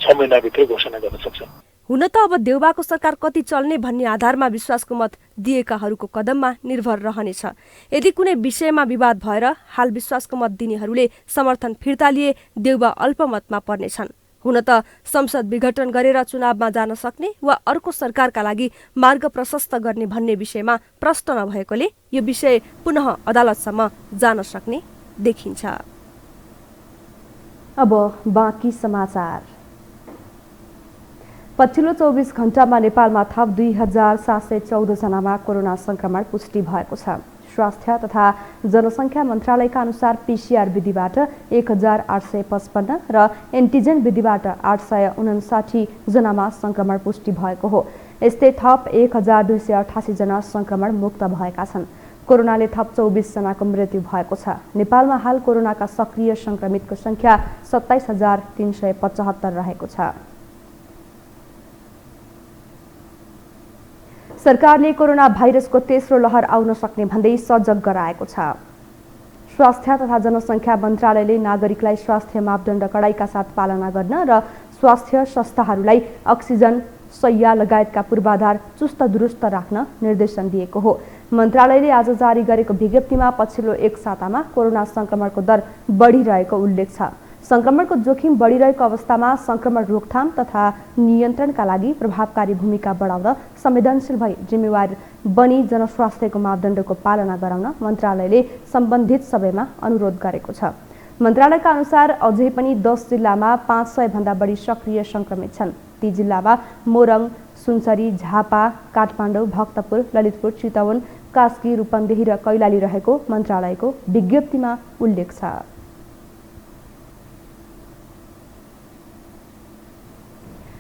6 महिनाभित्र घोषणा गर्न सक्छन्। हुन त अब देउबाको सरकार कति चल्ने भन्ने आधारमा विश्वासको मत दिएकाहरूको कदममा निर्भर रहनेछ। यदि कुनै विषयमा विवाद भएर हाल विश्वासको मत दिनेहरूले समर्थन फिर्ता लिए देउबा अल्पमतमा पर्नेछन्। हुन त संसद विघटन गरेर चुनावमा जान सक्ने वा अर्को सरकारका लागि मार्ग प्रशस्त गर्ने भन्ने विषयमा प्रश्न नभएकोले यो विषय पुनः अदालतसम्म जान सक्ने देखिन्छ। अब बाँकी समाचार। पछिल्लो 24 घण्टामा नेपालमा थप 2714 जनामा कोरोना संक्रमण पुष्टि भएको छ। स्वास्थ्य तथा जनसङ्ख्या मन्त्रालयका अनुसार पीसीआर विधिबाट 1855 र एन्टिजेन विधिबाट 859 जनामा संक्रमण पुष्टि भएको हो। यस्तै थप 1288 जना संक्रमण मुक्त भएका छन्। कोरोनाले थप 24 जनाको मृत्यु भएको छ। नेपालमा हाल कोरोनाका सक्रिय संक्रमितको संख्या 27375 रहेको छ। सरकारले कोरोना भाइरसको तेस्रो लहर आउन सक्ने भन्दै सजग गराएको छ। स्वास्थ्य तथा जनसङ्ख्या मन्त्रालयले नागरिकलाई स्वास्थ्य मापदण्ड कडाइका साथ पालना गर्न र स्वास्थ्य संस्थाहरूलाई अक्सिजन शय्या लगायतका पूर्वाधार चुस्त दुरुस्त राख्न निर्देशन दिएको हो। मन्त्रालयले आज जारी गरेको विज्ञप्तिमा पछिल्लो एक सातामा कोरोना संक्रमणको दर बढिरहेको उल्लेख छ। संक्रमणको जोखिम बढिरहेको अवस्थामा संक्रमण रोकथाम तथा नियन्त्रणका लागि प्रभावकारी भूमिका बढाउन संवेदनशील भई जिम्मेवार बनी जनस्वास्थ्यको मापदण्डको पालना गराउन मन्त्रालयले सम्बन्धित सबैमा अनुरोध गरेको छ। मन्त्रालयका अनुसार अझै पनि 10 जिल्लामा 500 भन्दा बढी सक्रिय संक्रमित छन्। ती जिल्लामा मोरङ, सुनसरी, झापा, काठमाडौँ, भक्तपुर, ललितपुर, चितवन, कास्की, रूपन्देही र कैलाली रहेको मन्त्रालयको विज्ञप्तिमा उल्लेख छ।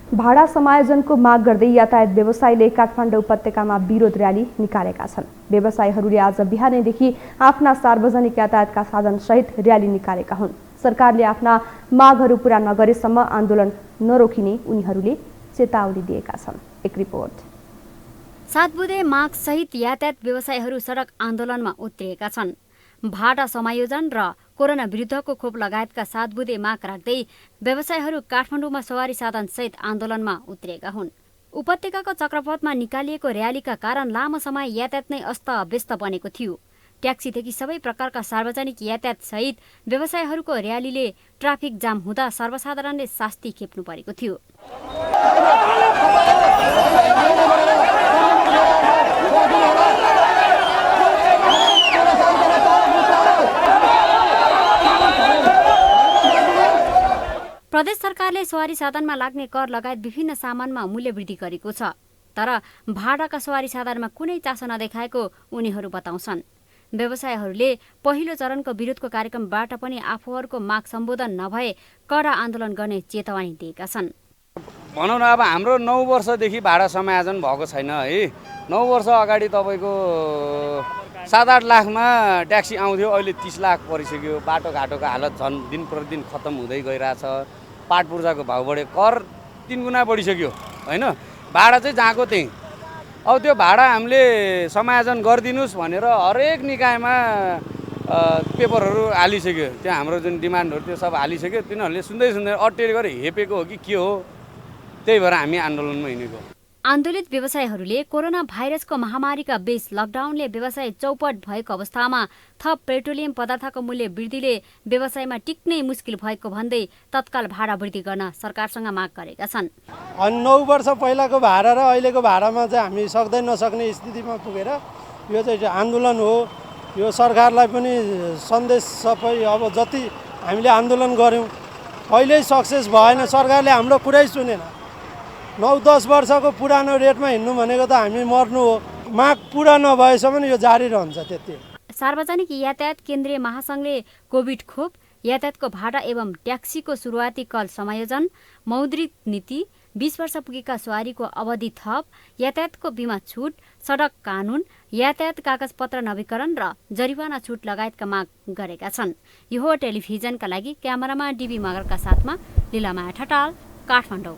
भाडा समायोजनको माग गर्दै यातायात व्यवसायीले काठमाडौँ उपत्यकामा विरोध र्याली निकालेका छन्। व्यवसायीहरूले आज बिहानैदेखि आफ्ना सार्वजनिक यातायातका साधनसहित र्याली निकालेका हुन्। सरकारले आफ्ना मागहरू पूरा नगरेसम्म आन्दोलन नरोकिने उनीहरूले चेतावनी दिएका छन्। एक रिपोर्ट। 7 बुँदे माग सहित यातायात व्यवसायीहरू सडक आन्दोलनमा उत्रिएका छन्। भाडा समायोजन र कोरोना विरुद्धको खोप लगायतका 7 बुँदे माग राख्दै व्यवसायीहरू काठमाडौँमा सवारी साधनसहित आन्दोलनमा उत्रिएका हुन्। उपत्यकाको चक्रपथमा निकालिएको र्यालीका कारण लामो समय यातायात नै अस्तव्यस्त बनेको थियो। ट्याक्सीदेखि सबै प्रकारका सार्वजनिक यातायात सहित व्यवसायीहरूको र्यालीले ट्राफिक जाम हुँदा सर्वसाधारणले शास्ति खेप्नु परेको थियो। प्रदेश सरकारले सवारी साधनमा लाग्ने कर लगायत विभिन्न सामानमा मूल्य वृद्धि गरेको छ, तर भाडाका सवारी साधनमा कुनै चासो नदेखाएको उनीहरू बताउँछन्। व्यवसायीहरूले पहिलो चरणको विरोधको कार्यक्रमबाट पनि आफूहरूको माग सम्बोधन नभए कडा आन्दोलन गर्ने चेतावनी दिएका छन्। भनौँ न, अब हाम्रो 9 वर्षदेखि भाडा समायोजन भएको छैन है। 9 वर्ष अगाडि तपाईँको 7-8 लाखमा ट्याक्सी आउँथ्यो, अहिले 30 लाख परिसक्यो। बाटोघाटोको हालत झन् दिन प्रतिदिन खत्तम हुँदै गइरहेछ। पाट पूर्जाको भाउ बढ्यो, कर 3 गुणा बढिसक्यो होइन। भाडा चाहिँ जहाँको त्यहीँ। अब त्यो भाडा हामीले समायोजन गरिदिनुहोस् भनेर हरेक निकायमा पेपरहरू हालिसक्यो। त्यहाँ हाम्रो जुन डिमान्डहरू त्यो सब हालिसक्यो। तिनीहरूले सुन्दै अटेर गरेर हेपेको हो कि के हो, त्यही भएर हामी आन्दोलनमा हिँडेको। आन्दोलित व्यवसायीहरूले कोरोना भाइरसको महामारीका बीच लकडाउनले व्यवसाय चौपट भएको अवस्थामा थप पेट्रोलियम पदार्थको मूल्य वृद्धिले व्यवसायमा टिक्नै मुस्किल भएको भन्दै तत्काल भाडा वृद्धि गर्न सरकारसँग माग गरेका छन्। 9 वर्ष पहिलाको भाडा र अहिलेको भाडामा चाहिँ हामी सक्दै नसक्ने स्थितिमा पुगेर यो चाहिँ आन्दोलन हो। यो सरकारलाई पनि सन्देश सबै अब जति हामीले आन्दोलन गऱ्यौँ कहिल्यै सक्सेस भएन। सरकारले हाम्रो कुरै सुनेन। 9-10 वर्षको पुरानो रेटमा हिँड्नु भनेको त हामी मर्नु हो। माग पुरा नभएसम्म यो जारी रहन्छ। त्यति सार्वजनिक यातायात केन्द्रीय महासङ्घले कोभिड खोप, यातायातको भाडा एवं ट्याक्सीको सुरुवाती कर समायोजन, मौद्रिक नीति, 20 वर्ष पुगेका सवारीको अवधि थप, यातायातको बिमा छुट, सडक कानुन, यातायात कागजपत्र नवीकरण र जरिवाना छुट लगायतका माग गरेका छन्। यो हो टेलिभिजनका लागि क्यामेरामा डिबी मगरका साथमा लीलामाया ठटाल, काठमाडौँ।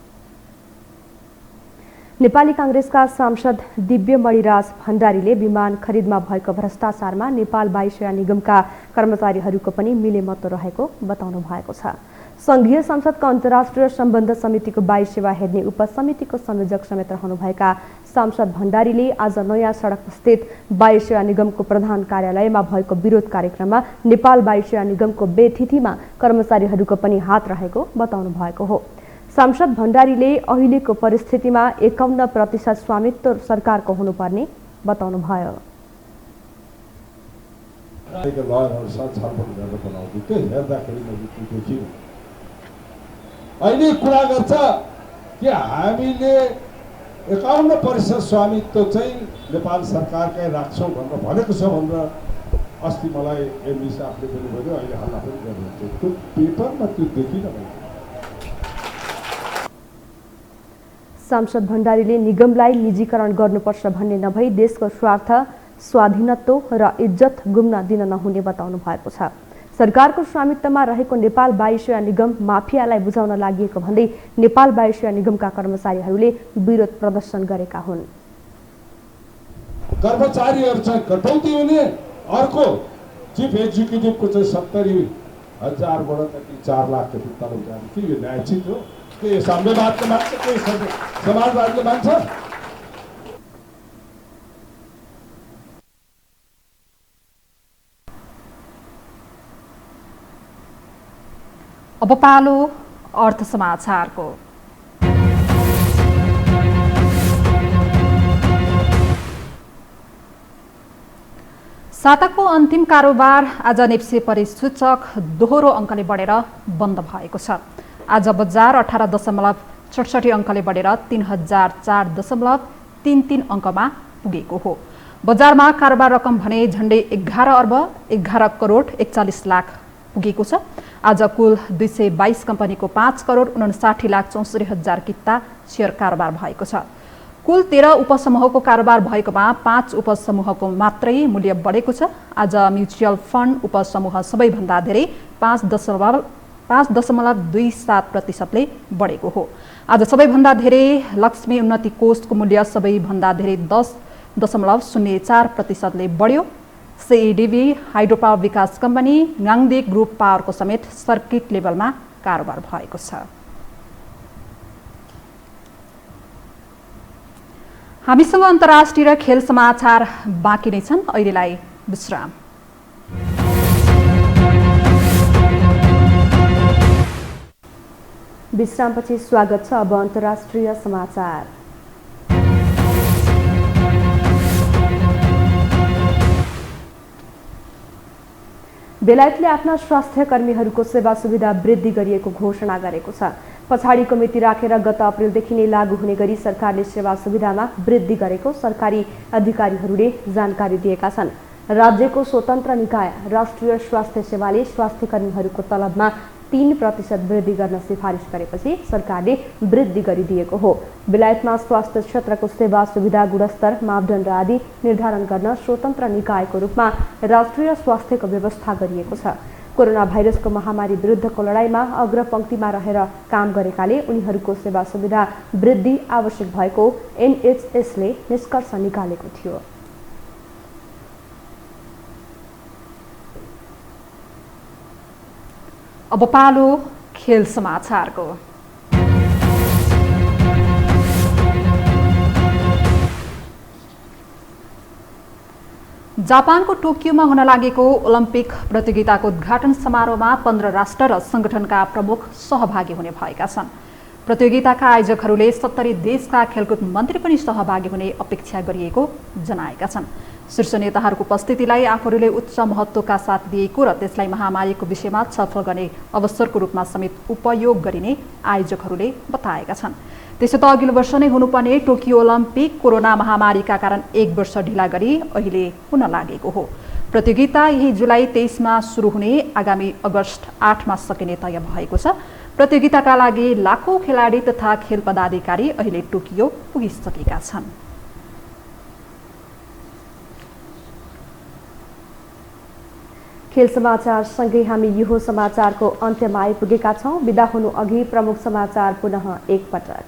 नेपाली कांग्रेसका सांसद दिव्य मणिराज भण्डारीले विमान खरिदमा भएको भ्रष्टाचारमा नेपाल वायुसेवा निगमका कर्मचारीहरूको पनि मिलेमतो रहेको बताउनु भएको छ। संघीय संसदका अन्तर्राष्ट्रिय सम्बन्ध समितिको वायुसेवा हेर्ने उपसमितिको संयोजक समेत रहनुभएका सांसद भण्डारीले आज नयाँ सडक स्थित वायुसेवा निगमको प्रधान कार्यालयमा भएको विरोध कार्यक्रममा नेपाल वायुसेवा निगमको बेथितिमा कर्मचारीहरूको पनि हात रहेको बताउनु भएको हो। सांसद भण्डारीले अहिलेको परिस्थितिमा 51% स्वामित्व सरकारको हुनुपर्ने बताउनुभयो। अहिले कुरा गर्छ कि हामीले 51% स्वामित्व चाहिँ नेपाल सरकारकै राख्छौँ भनेर भनेको छ भनेर अस्ति मलाई एमडी साहबले पनि भन्यो, अहिले हल्ला पनि गर्नुहुन्छ। त्यो पेपरमा त्यो देखिन। सांसद भण्डारीले निगमलाई निजीकरण गर्नुपर्छ भन्ने नभई देशको स्वार्थ, स्वाधीनत्व र इज्जत गुम्न दिन नहुने बताउनु भएको छ। सरकारको स्वामित्वमा रहेको नेपाल वायुसेवा निगम माफियालाई बुझाउन लागि भन्दै नेपाल वायुसेवा निगमका कर्मचारीहरूले विरोध प्रदर्शन गरेका हुन्। कर्मचारीहरू चाहिँ कटौती हुने, अर्को चिफ एक्जिक्युटिभको चाहिँ 70,000बाट 4 लाख कति तलब जाने कि यो न्यायचित हो? के साम्यवादको मान्छ, के समाजवादको मान्छ? अब पालो अर्थ समाचारको। साताको अन्तिम कारोबार आज नेप्से परिसूचक दोहोरो अङ्कले बढेर बन्द भएको छ। आज बजार 18.67 अङ्कले बढेर 3004.33 अङ्कमा पुगेको हो। बजारमा कारोबार रकम भने झण्डै 11 अर्ब 11 करोड 41 लाख पुगेको छ। आज कुल 222 कम्पनीको 5 करोड 59,64,000 किता सेयर कारोबार भएको छ। कुल 13 उपसमूहको कारोबार भएकोमा 5 उपसमूहको मात्रै मूल्य बढेको छ। आज म्युचुअल फन्ड उपसमूह सबैभन्दा धेरै 5.27% बढेको हो। आज सबैभन्दा धेरै लक्ष्मी उन्नति कोषको मूल्य सबैभन्दा धेरै 10.04% बढ्यो। सिइडिबी, हाइड्रो पावर विकास कम्पनी, गाङदी ग्रुप पावरको समेत सर्किट लेभलमा कारोबार भएको छ। हामीसँग अन्तर्राष्ट्रिय र खेल समाचार बाँकी नै छन्। अहिलेलाई विश्राम। विश्रामपछि स्वागत छ। अब अन्तर्राष्ट्रिय समाचार। बेलायतले आफ्ना स्वास्थ्य कर्मीहरूको सेवा सुविधा वृद्धि गरिएको घोषणा गरेको छ। पछाडिको मिति राखेर गत अप्रिलदेखि नै लागू हुने गरी सरकारले सेवा सुविधामा वृद्धि गरेको सरकारी अधिकारीहरूले जानकारी दिएका छन्। राज्यको स्वतन्त्र निकाय राष्ट्रिय स्वास्थ्य सेवाले स्वास्थ्य कर्मीहरूको तलबमा 3% वृद्धि गर्न सिफारिस गरेपछि सरकारले वृद्धि गरिदिएको हो। बेलायतमा स्वास्थ्य क्षेत्रको सेवा सुविधा गुणस्तर मापदण्ड आदि निर्धारण गर्न स्वतन्त्र निकायको रूपमा राष्ट्रिय स्वास्थ्यको व्यवस्था गरिएको छ। कोरोना भाइरसको महामारी विरुद्धको लडाईँमा अग्रपङ्क्तिमा रहेर काम गरेकाले उनीहरूको सेवा सुविधा वृद्धि आवश्यक भएको एनएचएसले निष्कर्ष निकालेको थियो। अब पालो खेल समाचारको। जापानको टोकियोमा हुन लागेको ओलम्पिक प्रतियोगिताको उद्घाटन समारोहमा 15 राष्ट्र र संगठनका प्रमुख सहभागी हुने भएका छन्। प्रतियोगिताका आयोजकहरूले 70 देशका खेलकुद मन्त्री पनि सहभागी हुने अपेक्षा गरिएको जनाएका छन्। शीर्ष नेताहरूको उपस्थितिलाई आफूहरूले उच्च महत्त्वका साथ दिएको र त्यसलाई महामारीको विषयमा छलफल गर्ने अवसरको रूपमा समेत उपयोग गरिने आयोजकहरूले बताएका छन्। त्यसो त अघिल्लो वर्ष नै हुनुपर्ने टोकियो ओलम्पिक कोरोना महामारीका कारण 1 वर्ष ढिला गरी अहिले हुन लागेको हो। प्रतियोगिता यही जुलाई 23मा सुरु हुने आगामी अगस्त 8मा सकिने तय भएको छ। प्रतियोगिताका लागि लाखौं खेलाडी तथा खेल पदाधिकारी अहिले टोकियो पुगिसकेका छन्। खेल समाचार सँगै हामी यो समाचारको अन्त्यमा आइपुगेका छौं। बिदा हुनु अघि प्रमुख समाचार पुनः एकपटक।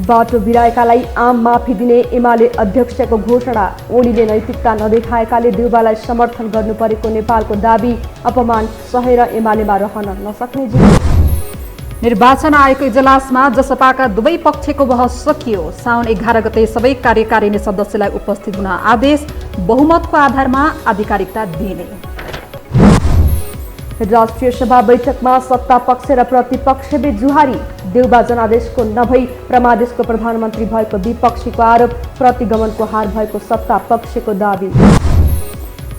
बाटो बिराएकालाई आम माफी दिने एमाले अध्यक्षको घोषणा। ओलीले नैतिकता नदेखाएकाले देउबालाई समर्थन गर्नु परेको नेपालको दाबी। अपमान सहेर एमालेमा रहन नसक्ने जिल्ला। निर्वाचन आयोगको इजलासमा जसपाका दुवै पक्षको बहस सकियो। साउन 11 गते सबै कार्यकारिणी सदस्यलाई उपस्थित हुन आदेश। बहुमतको आधारमा आधिकारिकता दिइने। राष्ट्रिय सभा बैठकमा सत्ता पक्ष र प्रतिपक्षबीच जुहारी। देउबा जनादेशको नभई प्रमादेशको प्रधानमन्त्री भएको विपक्षीको आरोप। प्रतिगमनको हार भएको सत्ता पक्षको दाबी।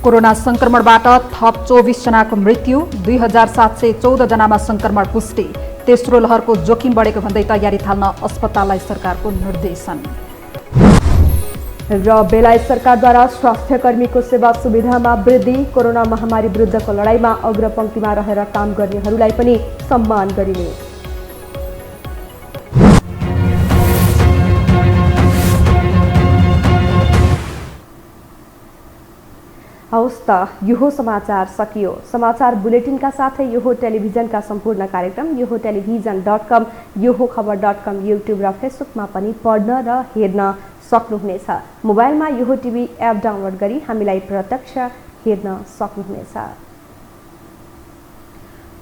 कोरोना संक्रमणबाट थप 24 जनाको मृत्यु। 2714 जनामा संक्रमण पुष्टि। तेस्रो लहरको जोखिम बढेको भन्दै तयारी थाल्न अस्पताललाई सरकारको निर्देशन। र बेलायत सरकारद्वारा स्वास्थ्य कर्मीको सेवा सुविधामा वृद्धि। कोरोना महामारी विरुद्धको लडाईँमा अग्रपङ्क्तिमा रहेर काम गर्नेहरूलाई पनि सम्मान गरिने। हवस् त यो समाचार सकियो। समाचार बुलेटिनका साथै यो टेलिभिजनका सम्पूर्ण कार्यक्रम yoho-television.com, yoho-खबर.com, युट्युब र फेसबुकमा पनि पढ्न र हेर्न सक्नुहुनेछ। मोबाइलमा योहो टिभी एप डाउनलोड गरी हामीलाई प्रत्यक्ष हेर्न सक्नुहुनेछ।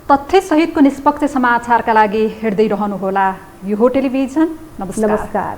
तथ्य सहितको निष्पक्ष समाचारका लागि हेर्दै रहनुहोला योहो टेलिभिजन। नमस्कार।